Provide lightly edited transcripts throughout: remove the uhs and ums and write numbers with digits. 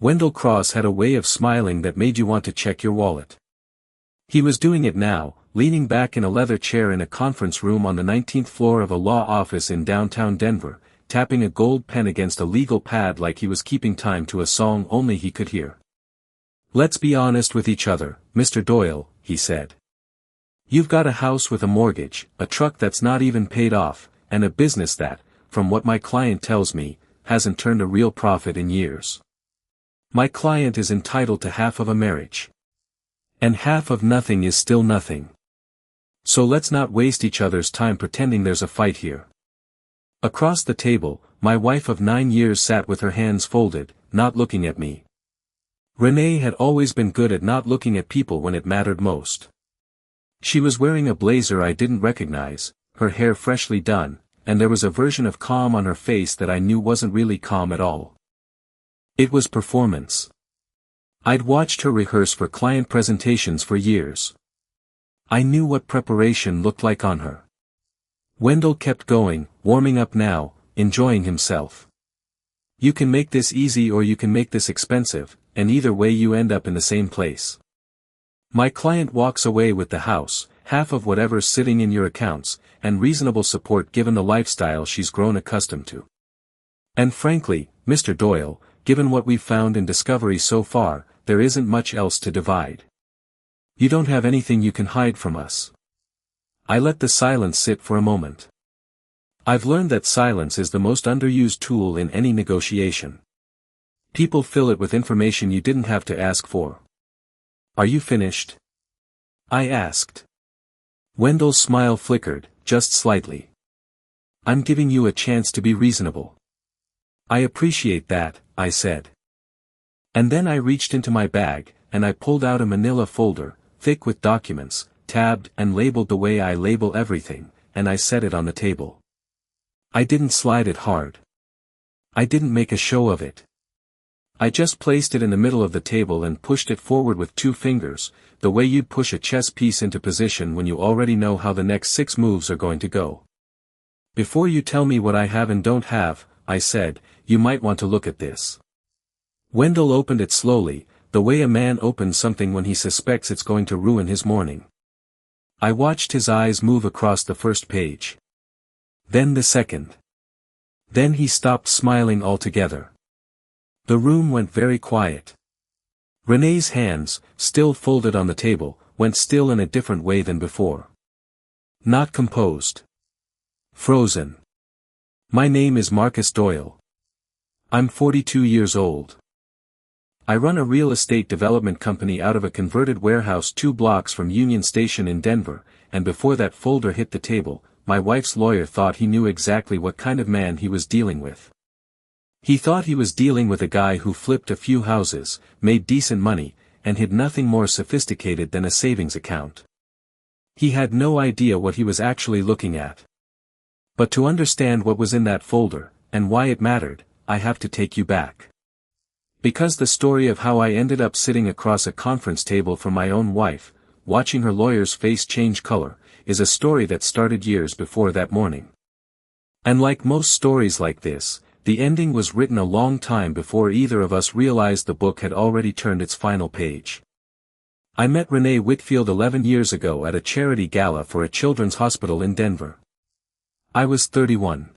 Wendell Cross had a way of smiling that made you want to check your wallet. He was doing it now, leaning back in a leather chair in a conference room on the 19th floor of a law office in downtown Denver, tapping a gold pen against a legal pad like he was keeping time to a song only he could hear. "Let's be honest with each other, Mr. Doyle," he said. "You've got a house with a mortgage, a truck that's not even paid off, and a business that, from what my client tells me, hasn't turned a real profit in years. My client is entitled to half of a marriage. And half of nothing is still nothing. So let's not waste each other's time pretending there's a fight here." Across the table, my wife of 9 years sat with her hands folded, not looking at me. Renee had always been good at not looking at people when it mattered most. She was wearing a blazer I didn't recognize, her hair freshly done, and there was a version of calm on her face that I knew wasn't really calm at all. It was performance. I'd watched her rehearse for client presentations for years. I knew what preparation looked like on her. Wendell kept going, warming up now, enjoying himself. "You can make this easy or you can make this expensive, and either way you end up in the same place. My client walks away with the house, half of whatever's sitting in your accounts, and reasonable support given the lifestyle she's grown accustomed to. And frankly, Mr. Doyle, given what we've found in discovery so far, there isn't much else to divide. You don't have anything you can hide from us." I let the silence sit for a moment. I've learned that silence is the most underused tool in any negotiation. People fill it with information you didn't have to ask for. "Are you finished?" I asked. Wendell's smile flickered, just slightly. "I'm giving you a chance to be reasonable." "I appreciate that," I said. And then I reached into my bag, and I pulled out a manila folder, thick with documents, tabbed and labeled the way I label everything, and I set it on the table. I didn't slide it hard. I didn't make a show of it. I just placed it in the middle of the table and pushed it forward with 2 fingers, the way you'd push a chess piece into position when you already know how the next 6 moves are going to go. "Before you tell me what I have and don't have," I said, "you might want to look at this." Wendell opened it slowly, the way a man opens something when he suspects it's going to ruin his morning. I watched his eyes move across the first page. Then the second. Then he stopped smiling altogether. The room went very quiet. Renee's hands, still folded on the table, went still in a different way than before. Not composed. Frozen. "My name is Marcus Doyle. I'm 42 years old. I run a real estate development company out of a converted warehouse 2 blocks from Union Station in Denver, and before that folder hit the table, my wife's lawyer thought he knew exactly what kind of man he was dealing with. He thought he was dealing with a guy who flipped a few houses, made decent money, and had nothing more sophisticated than a savings account. He had no idea what he was actually looking at. But to understand what was in that folder, and why it mattered, I have to take you back. Because the story of how I ended up sitting across a conference table from my own wife, watching her lawyer's face change color, is a story that started years before that morning. And like most stories like this, the ending was written a long time before either of us realized the book had already turned its final page. I met Renee Whitfield 11 years ago at a charity gala for a children's hospital in Denver. I was 31.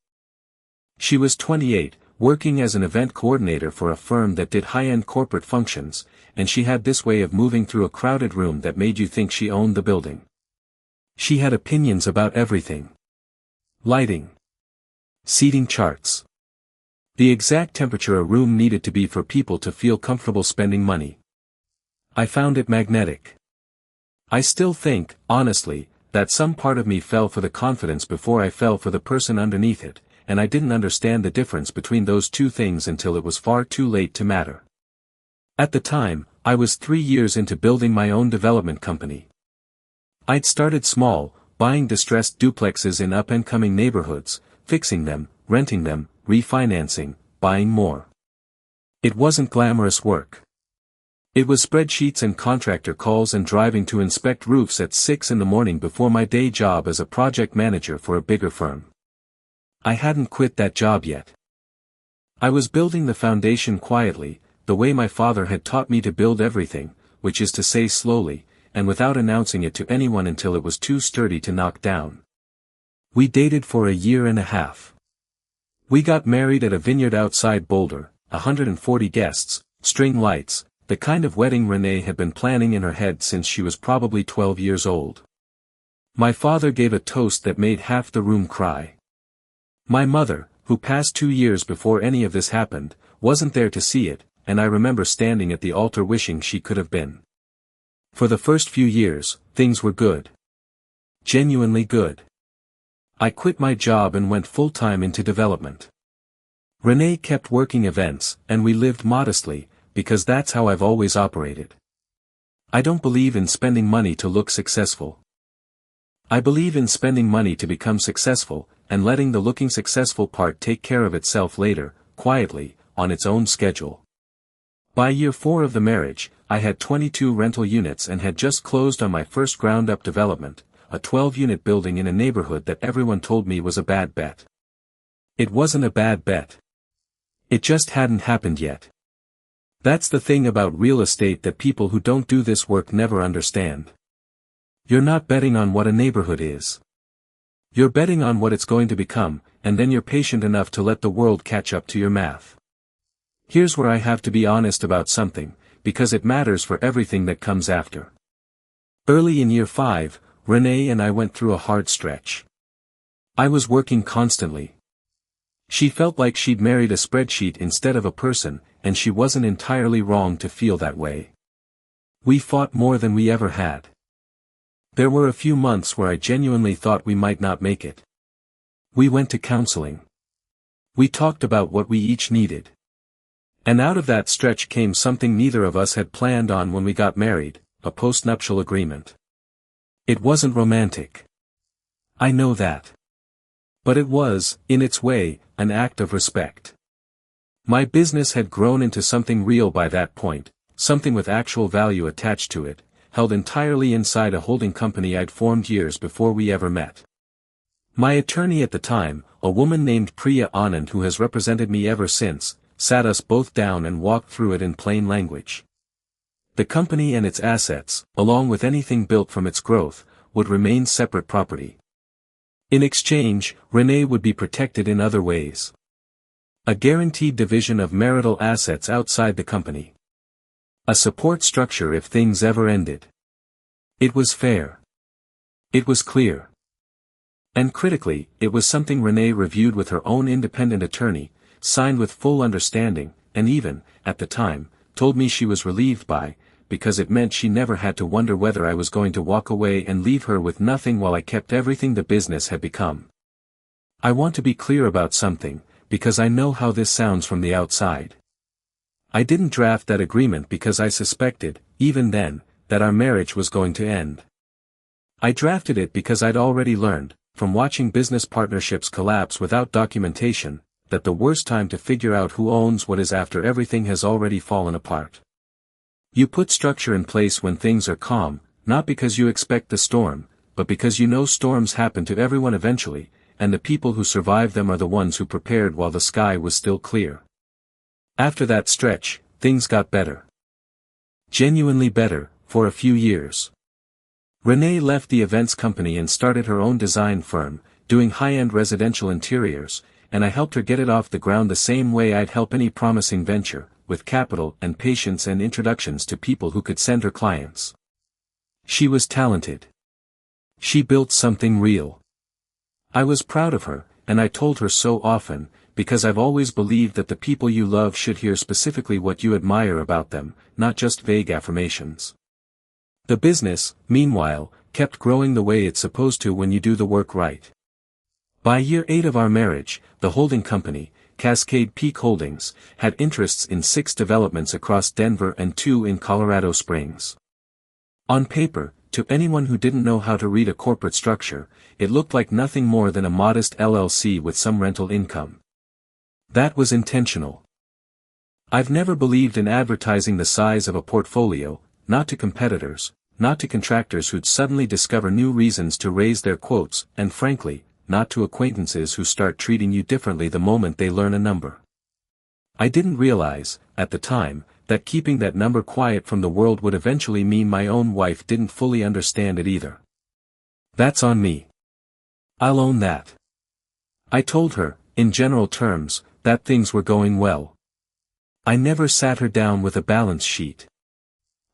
She was 28, working as an event coordinator for a firm that did high-end corporate functions, and she had this way of moving through a crowded room that made you think she owned the building. She had opinions about everything. Lighting. Seating charts. The exact temperature a room needed to be for people to feel comfortable spending money. I found it magnetic. I still think, honestly, that some part of me fell for the confidence before I fell for the person underneath it, and I didn't understand the difference between those 2 things until it was far too late to matter. At the time, I was 3 years into building my own development company. I'd started small, buying distressed duplexes in up-and-coming neighborhoods, fixing them, renting them, refinancing, buying more. It wasn't glamorous work. It was spreadsheets and contractor calls and driving to inspect roofs at 6 in the morning before my day job as a project manager for a bigger firm. I hadn't quit that job yet. I was building the foundation quietly, the way my father had taught me to build everything, which is to say slowly, and without announcing it to anyone until it was too sturdy to knock down. We dated for a year and a half. We got married at a vineyard outside Boulder, 140 guests, string lights, the kind of wedding Renee had been planning in her head since she was probably 12 years old. My father gave a toast that made half the room cry. My mother, who passed 2 years before any of this happened, wasn't there to see it, and I remember standing at the altar wishing she could have been. For the first few years, things were good. Genuinely good. I quit my job and went full-time into development. Renee kept working events, and we lived modestly, because that's how I've always operated. I don't believe in spending money to look successful. I believe in spending money to become successful, and letting the looking successful part take care of itself later, quietly, on its own schedule. By year 4 of the marriage, I had 22 rental units and had just closed on my first ground-up development, a 12-unit building in a neighborhood that everyone told me was a bad bet. It wasn't a bad bet. It just hadn't happened yet. That's the thing about real estate that people who don't do this work never understand. You're not betting on what a neighborhood is. You're betting on what it's going to become, and then you're patient enough to let the world catch up to your math. Here's where I have to be honest about something, because it matters for everything that comes after. Early in year 5, Renee and I went through a hard stretch. I was working constantly. She felt like she'd married a spreadsheet instead of a person, and she wasn't entirely wrong to feel that way. We fought more than we ever had. There were a few months where I genuinely thought we might not make it. We went to counseling. We talked about what we each needed. And out of that stretch came something neither of us had planned on when we got married, a postnuptial agreement. It wasn't romantic. I know that. But it was, in its way, an act of respect. My business had grown into something real by that point, something with actual value attached to it, held entirely inside a holding company I'd formed years before we ever met. My attorney at the time, a woman named Priya Anand who has represented me ever since, sat us both down and walked through it in plain language. The company and its assets, along with anything built from its growth, would remain separate property. In exchange, Renee would be protected in other ways. A guaranteed division of marital assets outside the company. A support structure if things ever ended. It was fair. It was clear. And critically, it was something Renee reviewed with her own independent attorney, signed with full understanding, and even, at the time, told me she was relieved by, because it meant she never had to wonder whether I was going to walk away and leave her with nothing while I kept everything the business had become. I want to be clear about something, because I know how this sounds from the outside. I didn't draft that agreement because I suspected, even then, that our marriage was going to end. I drafted it because I'd already learned, from watching business partnerships collapse without documentation, that the worst time to figure out who owns what is after everything has already fallen apart. You put structure in place when things are calm, not because you expect the storm, but because you know storms happen to everyone eventually, and the people who survive them are the ones who prepared while the sky was still clear. After that stretch, things got better. Genuinely better, for a few years. Renee left the events company and started her own design firm, doing high-end residential interiors, and I helped her get it off the ground the same way I'd help any promising venture, with capital and patience and introductions to people who could send her clients. She was talented. She built something real. I was proud of her, and I told her so often, because I've always believed that the people you love should hear specifically what you admire about them, not just vague affirmations. The business, meanwhile, kept growing the way it's supposed to when you do the work right. By year 8 of our marriage, the holding company, Cascade Peak Holdings, had interests in 6 developments across Denver and 2 in Colorado Springs. On paper, to anyone who didn't know how to read a corporate structure, it looked like nothing more than a modest LLC with some rental income. That was intentional. I've never believed in advertising the size of a portfolio, not to competitors, not to contractors who'd suddenly discover new reasons to raise their quotes, and frankly, not to acquaintances who start treating you differently the moment they learn a number. I didn't realize, at the time, that keeping that number quiet from the world would eventually mean my own wife didn't fully understand it either. That's on me. I'll own that. I told her, in general terms, that things were going well. I never sat her down with a balance sheet.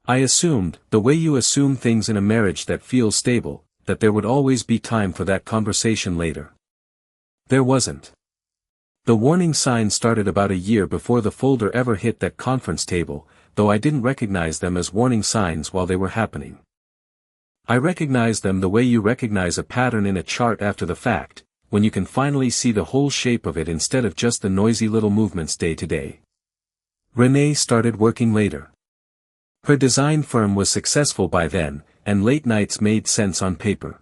I assumed, the way you assume things in a marriage that feels stable, that there would always be time for that conversation later. There wasn't. The warning signs started about a year before the folder ever hit that conference table, though I didn't recognize them as warning signs while they were happening. I recognized them the way you recognize a pattern in a chart after the fact, when you can finally see the whole shape of it instead of just the noisy little movements day to day. Renee started working later. Her design firm was successful by then, and late nights made sense on paper.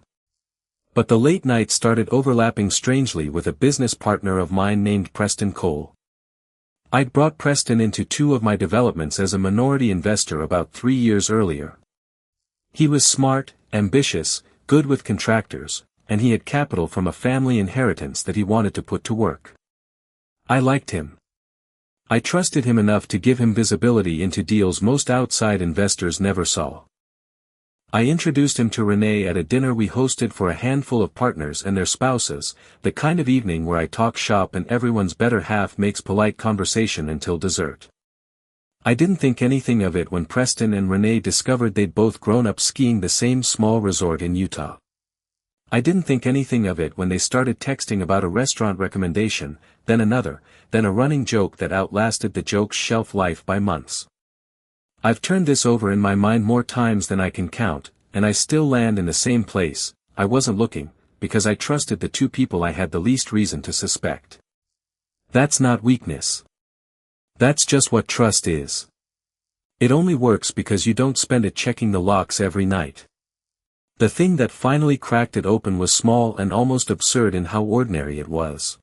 But the late nights started overlapping strangely with a business partner of mine named Preston Cole. I'd brought Preston into two of my developments as a minority investor about 3 years earlier. He was smart, ambitious, good with contractors, and he had capital from a family inheritance that he wanted to put to work. I liked him. I trusted him enough to give him visibility into deals most outside investors never saw. I introduced him to Renee at a dinner we hosted for a handful of partners and their spouses, the kind of evening where I talk shop and everyone's better half makes polite conversation until dessert. I didn't think anything of it when Preston and Renee discovered they'd both grown up skiing the same small resort in Utah. I didn't think anything of it when they started texting about a restaurant recommendation, then another, then a running joke that outlasted the joke's shelf life by months. I've turned this over in my mind more times than I can count, and I still land in the same place. I wasn't looking, because I trusted the two people I had the least reason to suspect. That's not weakness. That's just what trust is. It only works because you don't spend it checking the locks every night. The thing that finally cracked it open was small and almost absurd in how ordinary it was.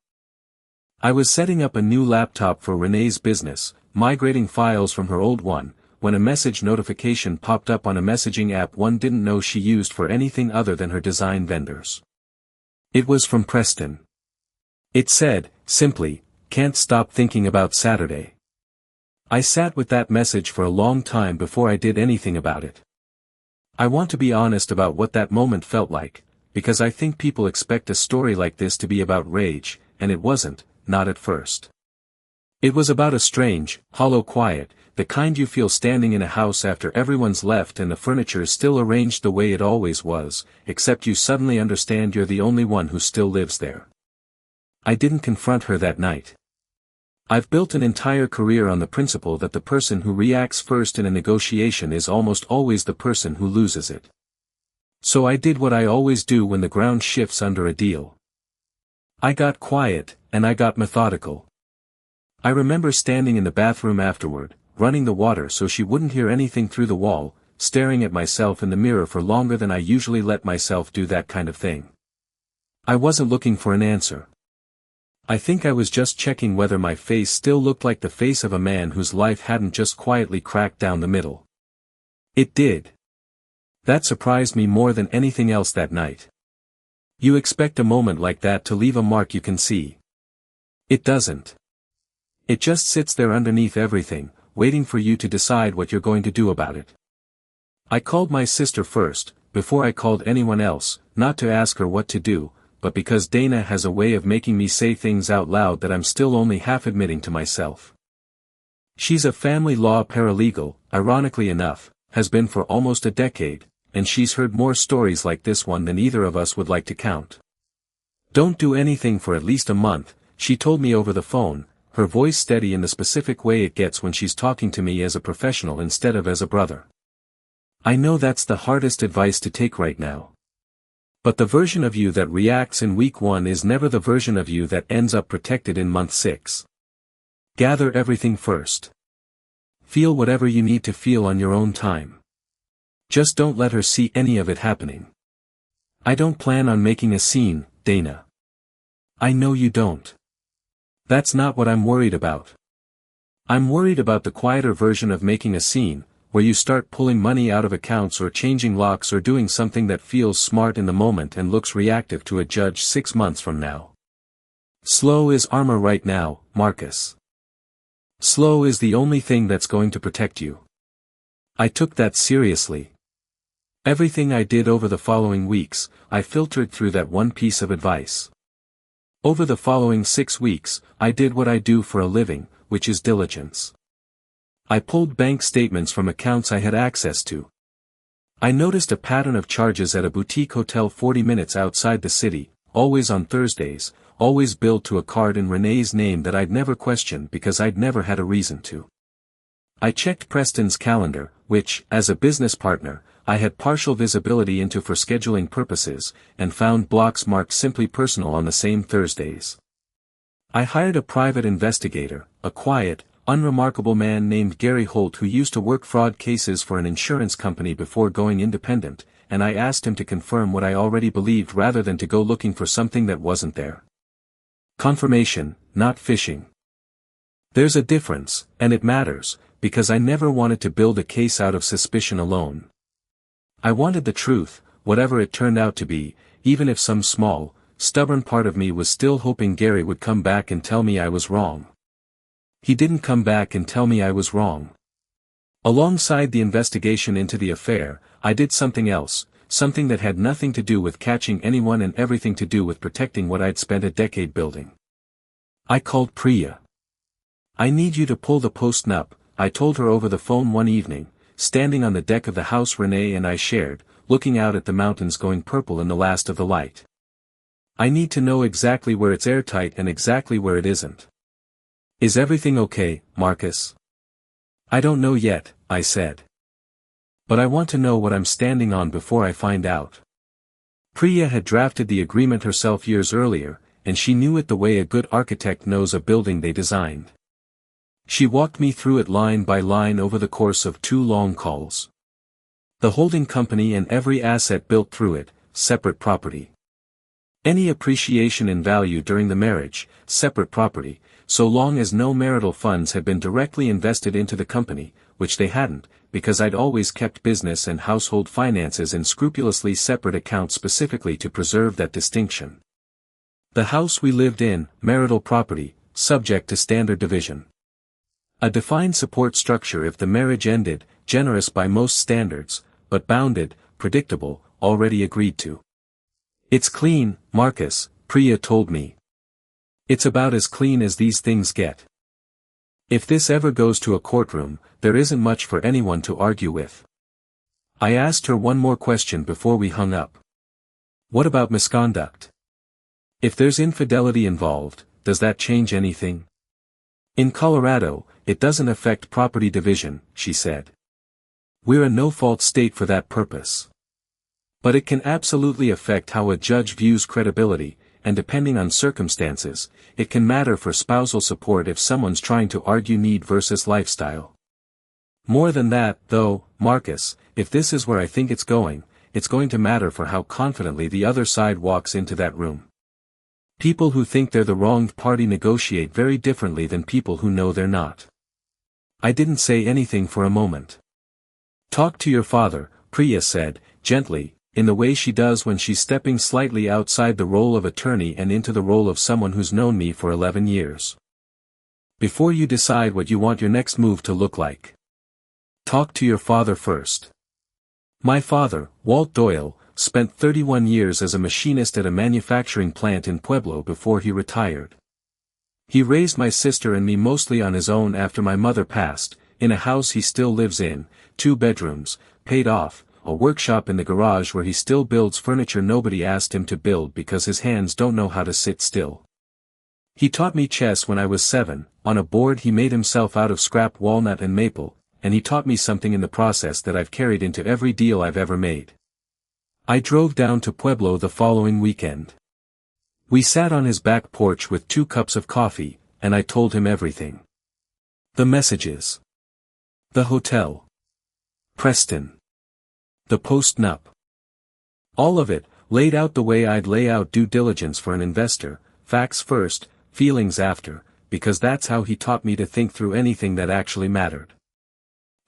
I was setting up a new laptop for Renee's business, migrating files from her old one, when a message notification popped up on a messaging app one didn't know she used for anything other than her design vendors. It was from Preston. It said, simply, "Can't stop thinking about Saturday." I sat with that message for a long time before I did anything about it. I want to be honest about what that moment felt like, because I think people expect a story like this to be about rage, and it wasn't, not at first. It was about a strange, hollow quiet, the kind you feel standing in a house after everyone's left and the furniture is still arranged the way it always was, except you suddenly understand you're the only one who still lives there. I didn't confront her that night. I've built an entire career on the principle that the person who reacts first in a negotiation is almost always the person who loses it. So I did what I always do when the ground shifts under a deal. I got quiet, and I got methodical. I remember standing in the bathroom afterward, running the water so she wouldn't hear anything through the wall, staring at myself in the mirror for longer than I usually let myself do that kind of thing. I wasn't looking for an answer. I think I was just checking whether my face still looked like the face of a man whose life hadn't just quietly cracked down the middle. It did. That surprised me more than anything else that night. You expect a moment like that to leave a mark you can see. It doesn't. It just sits there underneath everything, waiting for you to decide what you're going to do about it. I called my sister first, before I called anyone else, not to ask her what to do, but because Dana has a way of making me say things out loud that I'm still only half admitting to myself. She's a family law paralegal, ironically enough, has been for almost a decade, and she's heard more stories like this one than either of us would like to count. Don't do anything for at least a month, she told me over the phone, her voice steady in the specific way it gets when she's talking to me as a professional instead of as a brother. I know that's the hardest advice to take right now. But the version of you that reacts in week 1 is never the version of you that ends up protected in month 6. Gather everything first. Feel whatever you need to feel on your own time. Just don't let her see any of it happening. I don't plan on making a scene, Dana. I know you don't. That's not what I'm worried about. I'm worried about the quieter version of making a scene, where you start pulling money out of accounts or changing locks or doing something that feels smart in the moment and looks reactive to a judge 6 months from now. Slow is armor right now, Marcus. Slow is the only thing that's going to protect you. I took that seriously. Everything I did over the following weeks, I filtered through that one piece of advice. Over the following 6 weeks, I did what I do for a living, which is diligence. I pulled bank statements from accounts I had access to. I noticed a pattern of charges at a boutique hotel 40 minutes outside the city, always on Thursdays, always billed to a card in Renee's name that I'd never questioned because I'd never had a reason to. I checked Preston's calendar, which, as a business partner, I had partial visibility into for scheduling purposes, and found blocks marked simply personal on the same Thursdays. I hired a private investigator, a quiet, unremarkable man named Gary Holt who used to work fraud cases for an insurance company before going independent, and I asked him to confirm what I already believed rather than to go looking for something that wasn't there. Confirmation, not fishing. There's a difference, and it matters, because I never wanted to build a case out of suspicion alone. I wanted the truth, whatever it turned out to be, even if some small, stubborn part of me was still hoping Gary would come back and tell me I was wrong. He didn't come back and tell me I was wrong. Alongside the investigation into the affair, I did something else, something that had nothing to do with catching anyone and everything to do with protecting what I'd spent a decade building. I called Priya. I need you to pull the post up, I told her over the phone one evening, standing on the deck of the house Renee and I shared, looking out at the mountains going purple in the last of the light. I need to know exactly where it's airtight and exactly where it isn't. Is everything okay, Marcus? I don't know yet, I said. But I want to know what I'm standing on before I find out. Priya had drafted the agreement herself years earlier, and she knew it the way a good architect knows a building they designed. She walked me through it line by line over the course of 2 long calls. The holding company and every asset built through it, separate property. Any appreciation in value during the marriage, separate property, so long as no marital funds had been directly invested into the company, which they hadn't, because I'd always kept business and household finances in scrupulously separate accounts specifically to preserve that distinction. The house we lived in, marital property, subject to standard division. A defined support structure if the marriage ended, generous by most standards, but bounded, predictable, already agreed to. It's clean, Marcus, Priya told me. It's about as clean as these things get. If this ever goes to a courtroom, there isn't much for anyone to argue with. I asked her one more question before we hung up. What about misconduct? If there's infidelity involved, does that change anything? In Colorado, it doesn't affect property division, she said. We're a no-fault state for that purpose. But it can absolutely affect how a judge views credibility, and depending on circumstances, it can matter for spousal support if someone's trying to argue need versus lifestyle. More than that, though, Marcus, if this is where I think it's going to matter for how confidently the other side walks into that room. People who think they're the wronged party negotiate very differently than people who know they're not. I didn't say anything for a moment. Talk to your father, Priya said, gently, in the way she does when she's stepping slightly outside the role of attorney and into the role of someone who's known me for 11 years. Before you decide what you want your next move to look like. Talk to your father first. My father, Walt Doyle, spent 31 years as a machinist at a manufacturing plant in Pueblo before he retired. He raised my sister and me mostly on his own after my mother passed, in a house he still lives in, 2 bedrooms, paid off, a workshop in the garage where he still builds furniture nobody asked him to build because his hands don't know how to sit still. He taught me chess when I was 7, on a board he made himself out of scrap walnut and maple, and he taught me something in the process that I've carried into every deal I've ever made. I drove down to Pueblo the following weekend. We sat on his back porch with 2 cups of coffee, and I told him everything. The messages. The hotel. Preston. The post-nup. All of it, laid out the way I'd lay out due diligence for an investor, facts first, feelings after, because that's how he taught me to think through anything that actually mattered.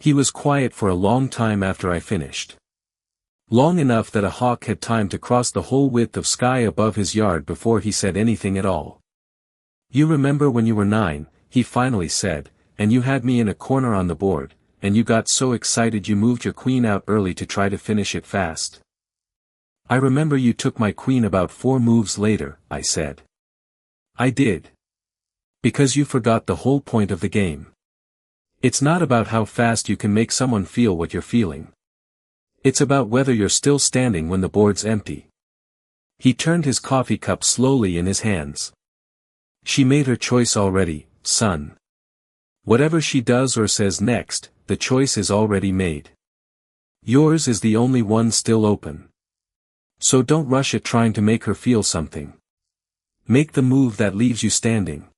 He was quiet for a long time after I finished. Long enough that a hawk had time to cross the whole width of sky above his yard before he said anything at all. You remember when you were 9, he finally said, and you had me in a corner on the board, and you got so excited you moved your queen out early to try to finish it fast. I remember you took my queen about 4 moves later, I said. I did. Because you forgot the whole point of the game. It's not about how fast you can make someone feel what you're feeling. It's about whether you're still standing when the board's empty. He turned his coffee cup slowly in his hands. She made her choice already, son. Whatever she does or says next, the choice is already made. Yours is the only one still open. So don't rush at trying to make her feel something. Make the move that leaves you standing.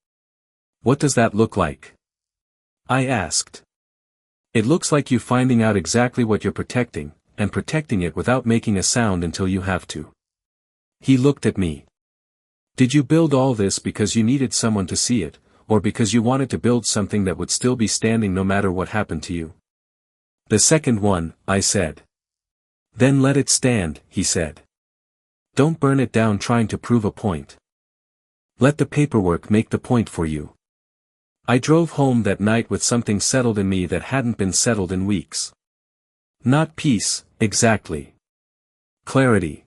What does that look like? I asked. It looks like you finding out exactly what you're protecting, and protecting it without making a sound until you have to. He looked at me. Did you build all this because you needed someone to see it, or because you wanted to build something that would still be standing no matter what happened to you? The second one, I said. Then let it stand, he said. Don't burn it down trying to prove a point. Let the paperwork make the point for you. I drove home that night with something settled in me that hadn't been settled in weeks. Not peace, exactly. Clarity.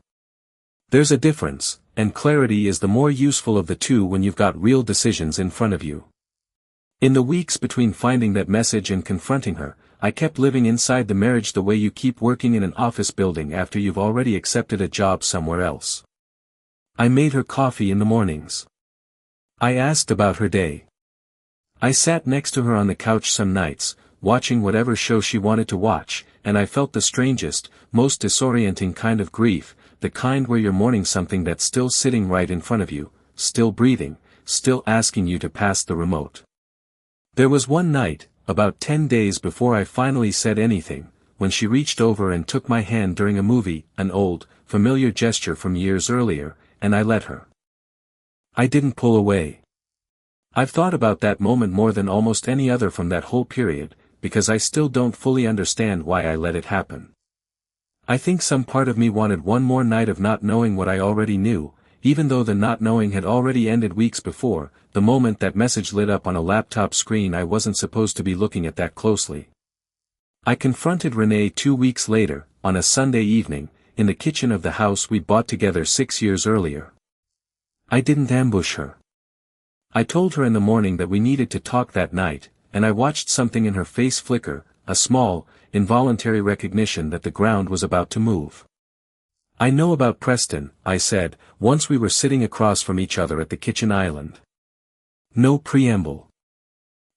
There's a difference, and clarity is the more useful of the two when you've got real decisions in front of you. In the weeks between finding that message and confronting her, I kept living inside the marriage the way you keep working in an office building after you've already accepted a job somewhere else. I made her coffee in the mornings. I asked about her day. I sat next to her on the couch some nights, watching whatever show she wanted to watch, and I felt the strangest, most disorienting kind of grief, the kind where you're mourning something that's still sitting right in front of you, still breathing, still asking you to pass the remote. There was one night, about 10 days before I finally said anything, when she reached over and took my hand during a movie, an old, familiar gesture from years earlier, and I let her. I didn't pull away. I've thought about that moment more than almost any other from that whole period, because I still don't fully understand why I let it happen. I think some part of me wanted one more night of not knowing what I already knew, even though the not knowing had already ended weeks before, the moment that message lit up on a laptop screen I wasn't supposed to be looking at that closely. I confronted Renee 2 weeks later, on a Sunday evening, in the kitchen of the house we bought together 6 years earlier. I didn't ambush her. I told her in the morning that we needed to talk that night, and I watched something in her face flicker, a small, involuntary recognition that the ground was about to move. I know about Preston, I said, once we were sitting across from each other at the kitchen island. No preamble.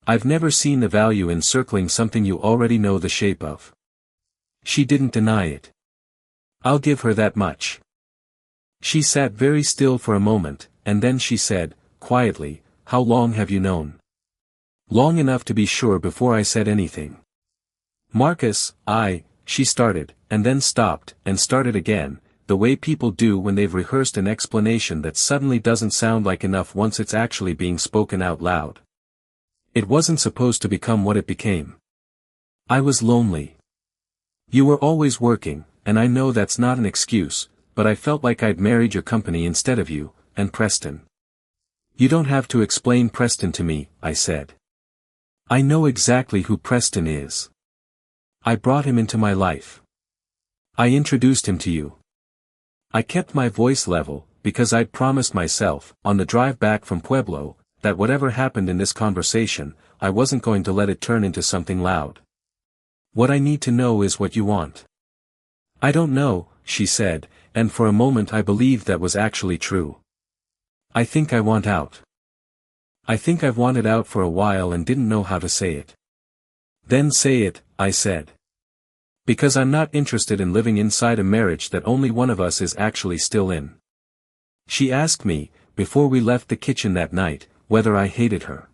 I've never seen the value in circling something you already know the shape of. She didn't deny it. I'll give her that much. She sat very still for a moment, and then she said, quietly, "How long have you known?" Long enough to be sure before I said anything. Marcus, she started, and then stopped, and started again, the way people do when they've rehearsed an explanation that suddenly doesn't sound like enough once it's actually being spoken out loud. It wasn't supposed to become what it became. I was lonely. You were always working, and I know that's not an excuse, but I felt like I'd married your company instead of you, and Preston. You don't have to explain Preston to me, I said. I know exactly who Preston is. I brought him into my life. I introduced him to you. I kept my voice level, because I'd promised myself, on the drive back from Pueblo, that whatever happened in this conversation, I wasn't going to let it turn into something loud. What I need to know is what you want. I don't know, she said, and for a moment I believed that was actually true. I think I want out. I think I've wanted out for a while and didn't know how to say it. Then say it, I said. Because I'm not interested in living inside a marriage that only one of us is actually still in. She asked me, before we left the kitchen that night, whether I hated her.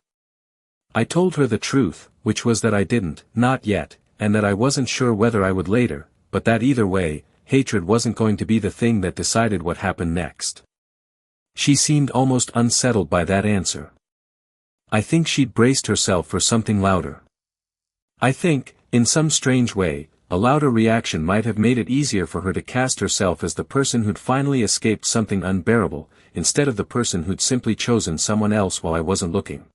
I told her the truth, which was that I didn't, not yet, and that I wasn't sure whether I would later, but that either way, hatred wasn't going to be the thing that decided what happened next. She seemed almost unsettled by that answer. I think she'd braced herself for something louder. I think, in some strange way, a louder reaction might have made it easier for her to cast herself as the person who'd finally escaped something unbearable, instead of the person who'd simply chosen someone else while I wasn't looking.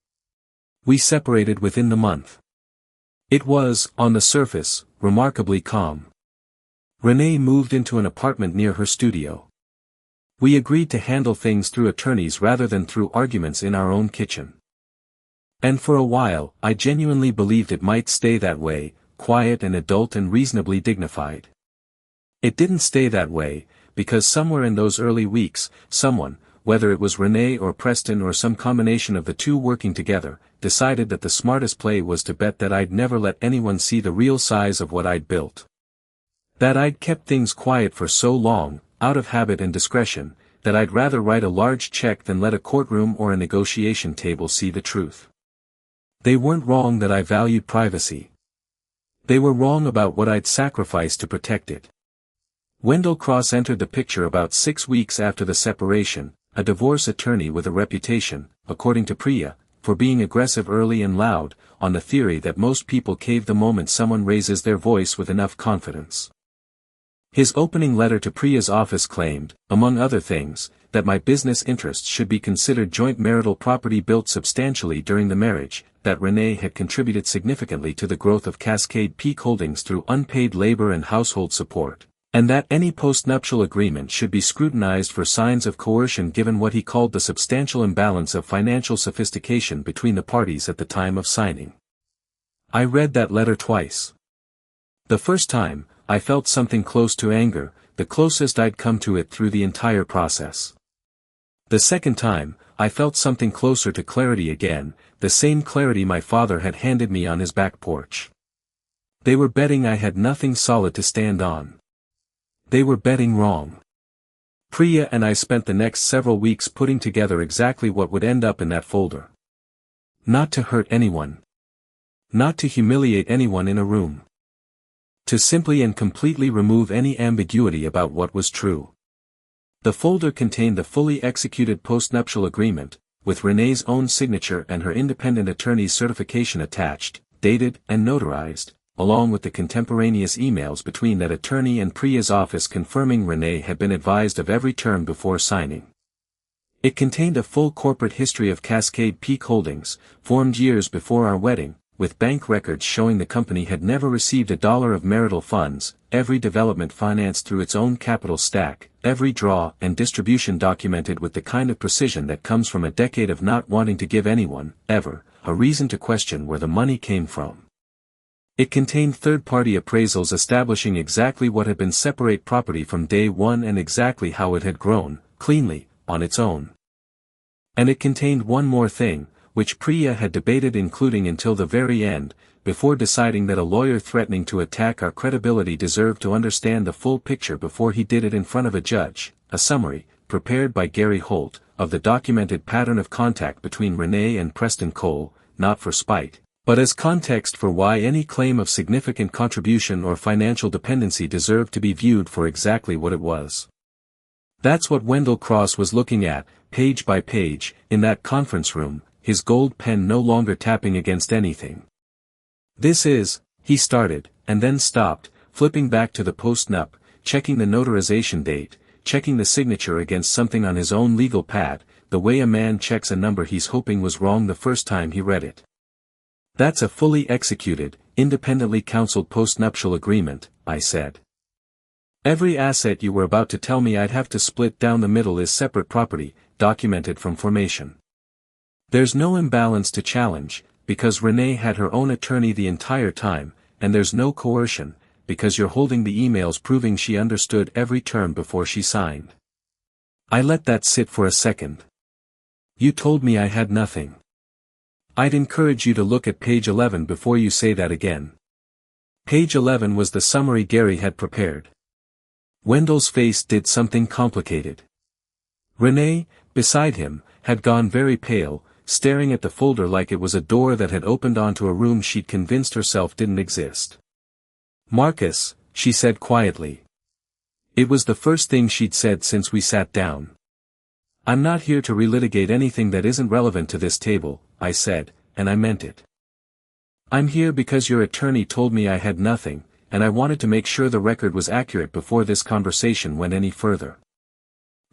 We separated within the month. It was, on the surface, remarkably calm. Renee moved into an apartment near her studio. We agreed to handle things through attorneys rather than through arguments in our own kitchen. And for a while, I genuinely believed it might stay that way, quiet and adult and reasonably dignified. It didn't stay that way, because somewhere in those early weeks, someone, whether it was Renee or Preston or some combination of the two working together, decided that the smartest play was to bet that I'd never let anyone see the real size of what I'd built. That I'd kept things quiet for so long, out of habit and discretion, that I'd rather write a large check than let a courtroom or a negotiation table see the truth. They weren't wrong that I valued privacy. They were wrong about what I'd sacrificed to protect it. Wendell Cross entered the picture about 6 weeks after the separation, a divorce attorney with a reputation, according to Priya, for being aggressive early and loud, on the theory that most people cave the moment someone raises their voice with enough confidence. His opening letter to Priya's office claimed, among other things, that my business interests should be considered joint marital property built substantially during the marriage, that Renee had contributed significantly to the growth of Cascade Peak Holdings through unpaid labor and household support, and that any postnuptial agreement should be scrutinized for signs of coercion given what he called the substantial imbalance of financial sophistication between the parties at the time of signing. I read that letter twice. The first time, I felt something close to anger, the closest I'd come to it through the entire process. The second time, I felt something closer to clarity again, the same clarity my father had handed me on his back porch. They were betting I had nothing solid to stand on. They were betting wrong. Priya and I spent the next several weeks putting together exactly what would end up in that folder. Not to hurt anyone. Not to humiliate anyone in a room. To simply and completely remove any ambiguity about what was true. The folder contained the fully executed postnuptial agreement, with Renee's own signature and her independent attorney's certification attached, dated and notarized, along with the contemporaneous emails between that attorney and Priya's office confirming Renee had been advised of every term before signing. It contained a full corporate history of Cascade Peak Holdings, formed years before our wedding, with bank records showing the company had never received $1 of marital funds, every development financed through its own capital stack, every draw and distribution documented with the kind of precision that comes from a decade of not wanting to give anyone, ever, a reason to question where the money came from. It contained third-party appraisals establishing exactly what had been separate property from day one and exactly how it had grown, cleanly, on its own. And it contained one more thing, which Priya had debated including until the very end, before deciding that a lawyer threatening to attack our credibility deserved to understand the full picture before he did it in front of a judge, a summary, prepared by Gary Holt, of the documented pattern of contact between Renee and Preston Cole, not for spite, but as context for why any claim of significant contribution or financial dependency deserved to be viewed for exactly what it was. That's what Wendell Cross was looking at, page by page, in that conference room, his gold pen no longer tapping against anything. This is, he started, and then stopped, flipping back to the postnup, checking the notarization date, checking the signature against something on his own legal pad, the way a man checks a number he's hoping was wrong the first time he read it. That's a fully executed, independently counseled postnuptial agreement, I said. Every asset you were about to tell me I'd have to split down the middle is separate property, documented from formation. There's no imbalance to challenge, because Renee had her own attorney the entire time, and there's no coercion, because you're holding the emails proving she understood every term before she signed. I let that sit for a second. You told me I had nothing. I'd encourage you to look at page 11 before you say that again. Page 11 was the summary Gary had prepared. Wendell's face did something complicated. Renee, beside him, had gone very pale, staring at the folder like it was a door that had opened onto a room she'd convinced herself didn't exist. Marcus, she said quietly. It was the first thing she'd said since we sat down. I'm not here to relitigate anything that isn't relevant to this table, I said, and I meant it. I'm here because your attorney told me I had nothing, and I wanted to make sure the record was accurate before this conversation went any further.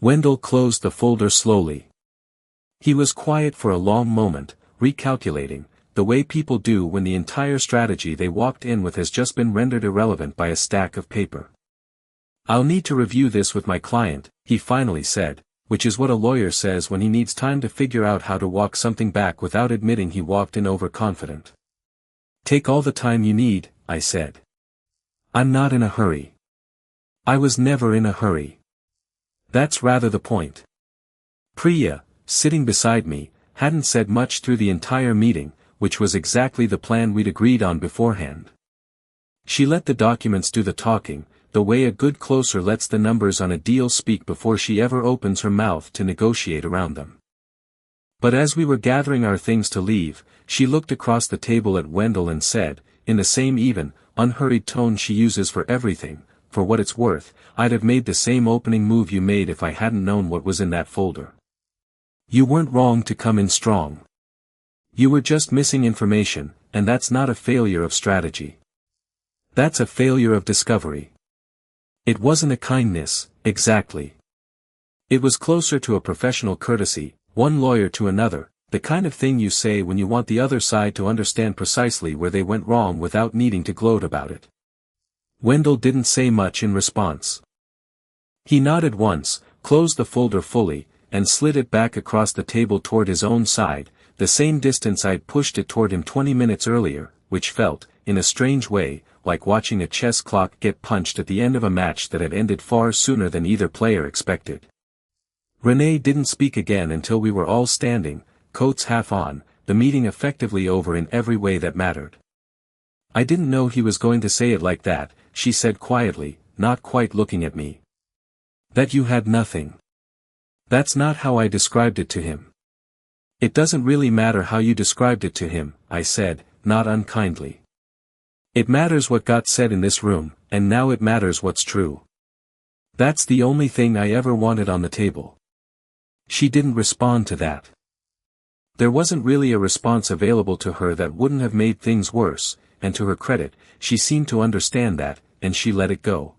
Wendell closed the folder slowly. He was quiet for a long moment, recalculating, the way people do when the entire strategy they walked in with has just been rendered irrelevant by a stack of paper. "I'll need to review this with my client," he finally said, which is what a lawyer says when he needs time to figure out how to walk something back without admitting he walked in overconfident. "Take all the time you need," I said. "I'm not in a hurry." I was never in a hurry. That's rather the point. Priya, sitting beside me, hadn't said much through the entire meeting, which was exactly the plan we'd agreed on beforehand. She let the documents do the talking, the way a good closer lets the numbers on a deal speak before she ever opens her mouth to negotiate around them. But as we were gathering our things to leave, she looked across the table at Wendell and said, in the same even, unhurried tone she uses for everything, "For what it's worth, I'd have made the same opening move you made if I hadn't known what was in that folder. You weren't wrong to come in strong. You were just missing information, and that's not a failure of strategy. That's a failure of discovery. It wasn't a kindness, exactly. It was closer to a professional courtesy, one lawyer to another, the kind of thing you say when you want the other side to understand precisely where they went wrong without needing to gloat about it." Wendell didn't say much in response. He nodded once, closed the folder fully, and slid it back across the table toward his own side, the same distance I'd pushed it toward him 20 minutes earlier, which felt, in a strange way, like watching a chess clock get punched at the end of a match that had ended far sooner than either player expected. Renee didn't speak again until we were all standing, coats half on, the meeting effectively over in every way that mattered. "I didn't know he was going to say it like that," she said quietly, not quite looking at me. "That you had nothing. That's not how I described it to him." "It doesn't really matter how you described it to him," I said, not unkindly. "It matters what got said in this room, and now it matters what's true. That's the only thing I ever wanted on the table." She didn't respond to that. There wasn't really a response available to her that wouldn't have made things worse, and to her credit, she seemed to understand that, and she let it go.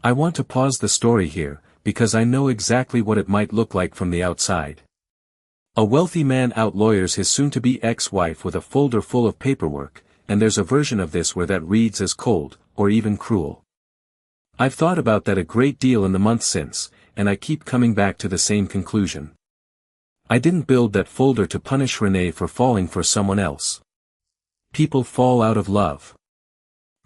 I want to pause the story here, because I know exactly what it might look like from the outside. A wealthy man outlawyers his soon-to-be ex-wife with a folder full of paperwork, and there's a version of this where that reads as cold, or even cruel. I've thought about that a great deal in the months since, and I keep coming back to the same conclusion. I didn't build that folder to punish Renee for falling for someone else. People fall out of love.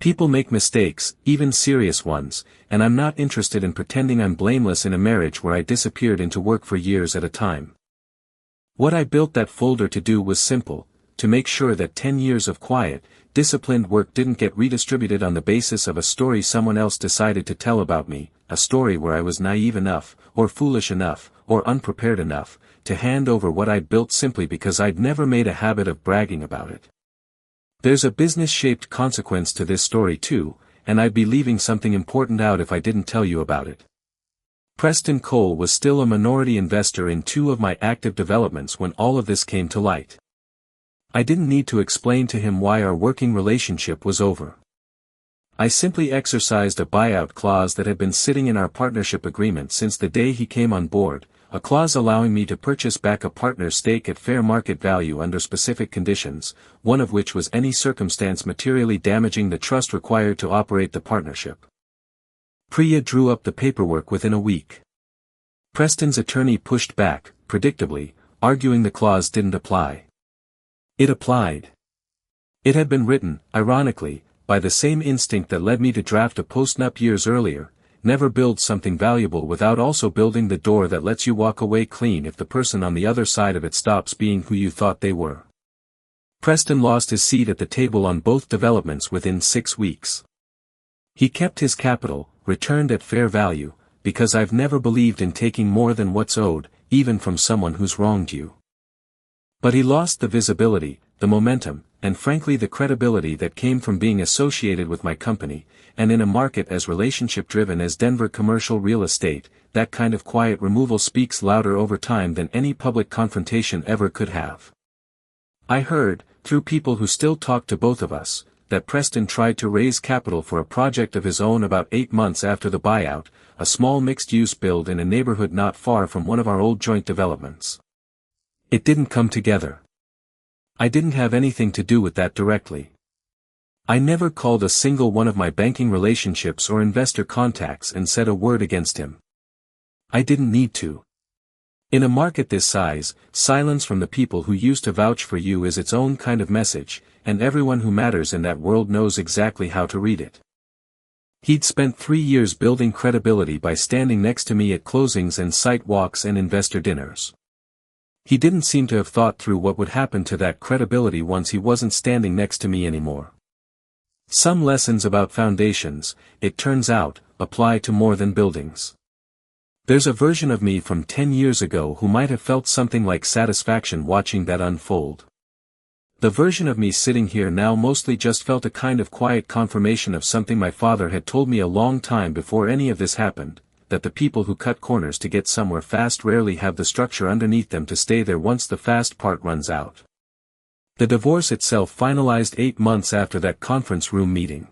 People make mistakes, even serious ones, and I'm not interested in pretending I'm blameless in a marriage where I disappeared into work for years at a time. What I built that folder to do was simple, to make sure that 10 years of quiet, disciplined work didn't get redistributed on the basis of a story someone else decided to tell about me, a story where I was naive enough, or foolish enough, or unprepared enough, to hand over what I'd built simply because I'd never made a habit of bragging about it. There's a business-shaped consequence to this story too, and I'd be leaving something important out if I didn't tell you about it. Preston Cole was still a minority investor in 2 of my active developments when all of this came to light. I didn't need to explain to him why our working relationship was over. I simply exercised a buyout clause that had been sitting in our partnership agreement since the day he came on board, a clause allowing me to purchase back a partner's stake at fair market value under specific conditions, one of which was any circumstance materially damaging the trust required to operate the partnership. Priya drew up the paperwork within a week. Preston's attorney pushed back, predictably, arguing the clause didn't apply. It applied. It had been written, ironically, by the same instinct that led me to draft a postnup years earlier: never build something valuable without also building the door that lets you walk away clean if the person on the other side of it stops being who you thought they were. Preston lost his seat at the table on both developments within 6 weeks. He kept his capital, returned at fair value, because I've never believed in taking more than what's owed, even from someone who's wronged you. But he lost the visibility, the momentum, and frankly the credibility that came from being associated with my company, and in a market as relationship-driven as Denver commercial real estate, that kind of quiet removal speaks louder over time than any public confrontation ever could have. I heard, through people who still talk to both of us, that Preston tried to raise capital for a project of his own about 8 months after the buyout, a small mixed-use build in a neighborhood not far from one of our old joint developments. It didn't come together. I didn't have anything to do with that directly. I never called a single one of my banking relationships or investor contacts and said a word against him. I didn't need to. In a market this size, silence from the people who used to vouch for you is its own kind of message, and everyone who matters in that world knows exactly how to read it. He'd spent 3 years building credibility by standing next to me at closings and site walks and investor dinners. He didn't seem to have thought through what would happen to that credibility once he wasn't standing next to me anymore. Some lessons about foundations, it turns out, apply to more than buildings. There's a version of me from 10 years ago who might have felt something like satisfaction watching that unfold. The version of me sitting here now mostly just felt a kind of quiet confirmation of something my father had told me a long time before any of this happened, that the people who cut corners to get somewhere fast rarely have the structure underneath them to stay there once the fast part runs out. The divorce itself finalized 8 months after that conference room meeting.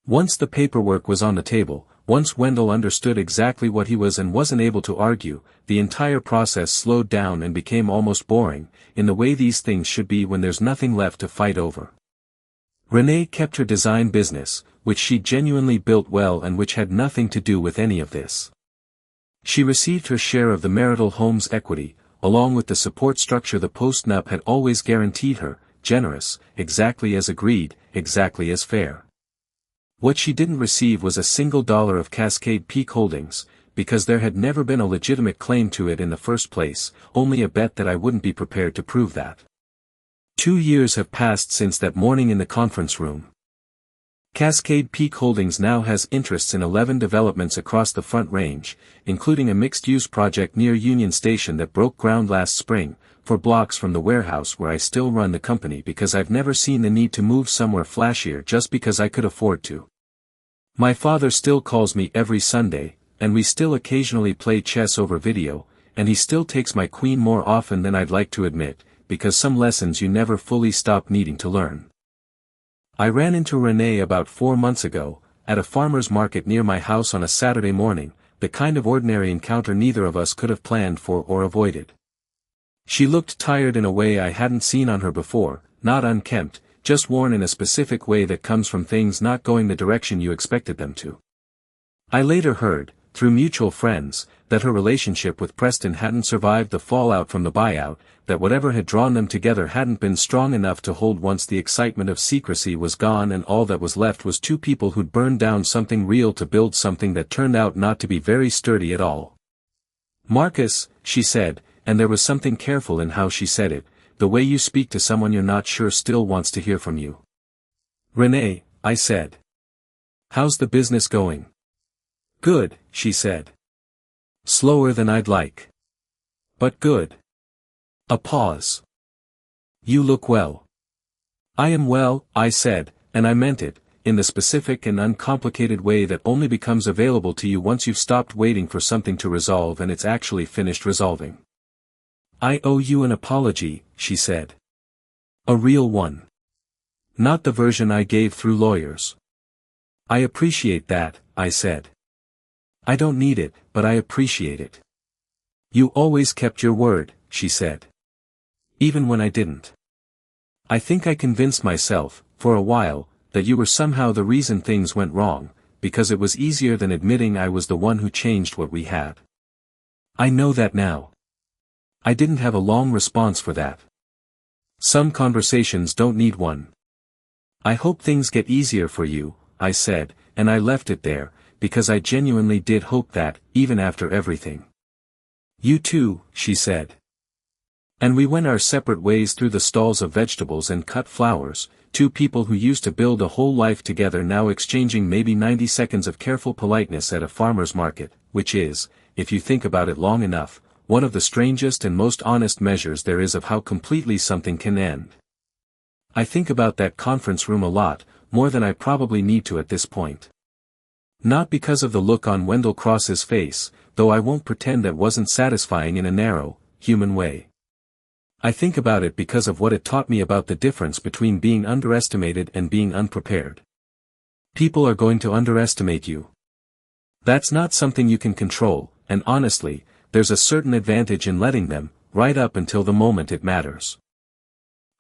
Once the paperwork was on the table, once Wendell understood exactly what he was and wasn't able to argue, the entire process slowed down and became almost boring, in the way these things should be when there's nothing left to fight over. Renee kept her design business, which she genuinely built well and which had nothing to do with any of this. She received her share of the marital home's equity, along with the support structure the post-nup had always guaranteed her, generous, exactly as agreed, exactly as fair. What she didn't receive was a single dollar of Cascade Peak Holdings, because there had never been a legitimate claim to it in the first place, only a bet that I wouldn't be prepared to prove that. 2 years have passed since that morning in the conference room. Cascade Peak Holdings now has interests in 11 developments across the Front Range, including a mixed-use project near Union Station that broke ground last spring, 4 blocks from the warehouse where I still run the company because I've never seen the need to move somewhere flashier just because I could afford to. My father still calls me every Sunday, and we still occasionally play chess over video, and he still takes my queen more often than I'd like to admit, because some lessons you never fully stop needing to learn. I ran into Renee about 4 months ago, at a farmer's market near my house on a Saturday morning, the kind of ordinary encounter neither of us could have planned for or avoided. She looked tired in a way I hadn't seen on her before, not unkempt, just worn in a specific way that comes from things not going the direction you expected them to. I later heard, through mutual friends, that her relationship with Preston hadn't survived the fallout from the buyout, that whatever had drawn them together hadn't been strong enough to hold once the excitement of secrecy was gone and all that was left was 2 people who'd burned down something real to build something that turned out not to be very sturdy at all. Marcus, she said, and there was something careful in how she said it, the way you speak to someone you're not sure still wants to hear from you. Renee, I said. How's the business going? Good, she said. Slower than I'd like. But good. A pause. You look well. I am well, I said, and I meant it, in the specific and uncomplicated way that only becomes available to you once you've stopped waiting for something to resolve and it's actually finished resolving. I owe you an apology, she said. A real one. Not the version I gave through lawyers. I appreciate that, I said. I don't need it, but I appreciate it. You always kept your word, she said. Even when I didn't. I think I convinced myself, for a while, that you were somehow the reason things went wrong, because it was easier than admitting I was the one who changed what we had. I know that now. I didn't have a long response for that. Some conversations don't need one. I hope things get easier for you, I said, and I left it there, because I genuinely did hope that, even after everything. You too, she said. And we went our separate ways through the stalls of vegetables and cut flowers, 2 people who used to build a whole life together now exchanging maybe 90 seconds of careful politeness at a farmer's market, which is, if you think about it long enough, one of the strangest and most honest measures there is of how completely something can end. I think about that conference room a lot, more than I probably need to at this point. Not because of the look on Wendell Cross's face, though I won't pretend that wasn't satisfying in a narrow, human way. I think about it because of what it taught me about the difference between being underestimated and being unprepared. People are going to underestimate you. That's not something you can control, and honestly, there's a certain advantage in letting them, right up until the moment it matters.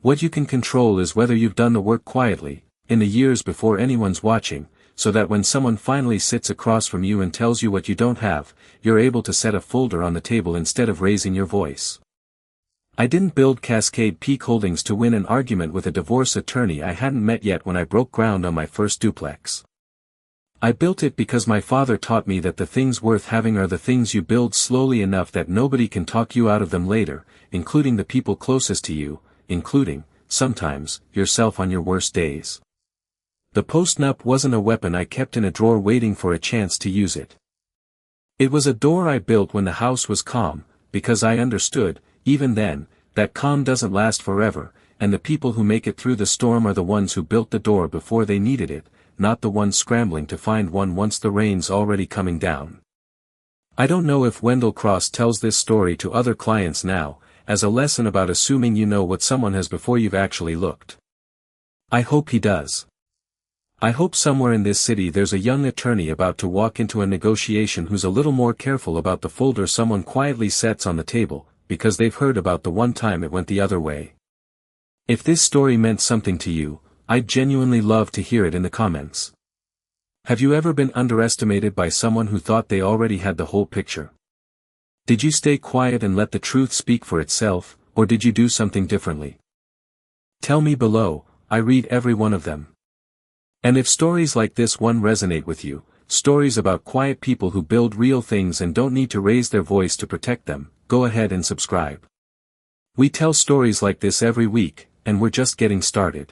What you can control is whether you've done the work quietly, in the years before anyone's watching, so that when someone finally sits across from you and tells you what you don't have, you're able to set a folder on the table instead of raising your voice. I didn't build Cascade Peak Holdings to win an argument with a divorce attorney I hadn't met yet when I broke ground on my first duplex. I built it because my father taught me that the things worth having are the things you build slowly enough that nobody can talk you out of them later, including the people closest to you, including, sometimes, yourself on your worst days. The post-nup wasn't a weapon I kept in a drawer waiting for a chance to use it. It was a door I built when the house was calm, because I understood, even then, that calm doesn't last forever, and the people who make it through the storm are the ones who built the door before they needed it, not the ones scrambling to find one once the rain's already coming down. I don't know if Wendell Cross tells this story to other clients now, as a lesson about assuming you know what someone has before you've actually looked. I hope he does. I hope somewhere in this city there's a young attorney about to walk into a negotiation who's a little more careful about the folder someone quietly sets on the table, because they've heard about the one time it went the other way. If this story meant something to you, I'd genuinely love to hear it in the comments. Have you ever been underestimated by someone who thought they already had the whole picture? Did you stay quiet and let the truth speak for itself, or did you do something differently? Tell me below, I read every one of them. And if stories like this one resonate with you, stories about quiet people who build real things and don't need to raise their voice to protect them, go ahead and subscribe. We tell stories like this every week, and we're just getting started.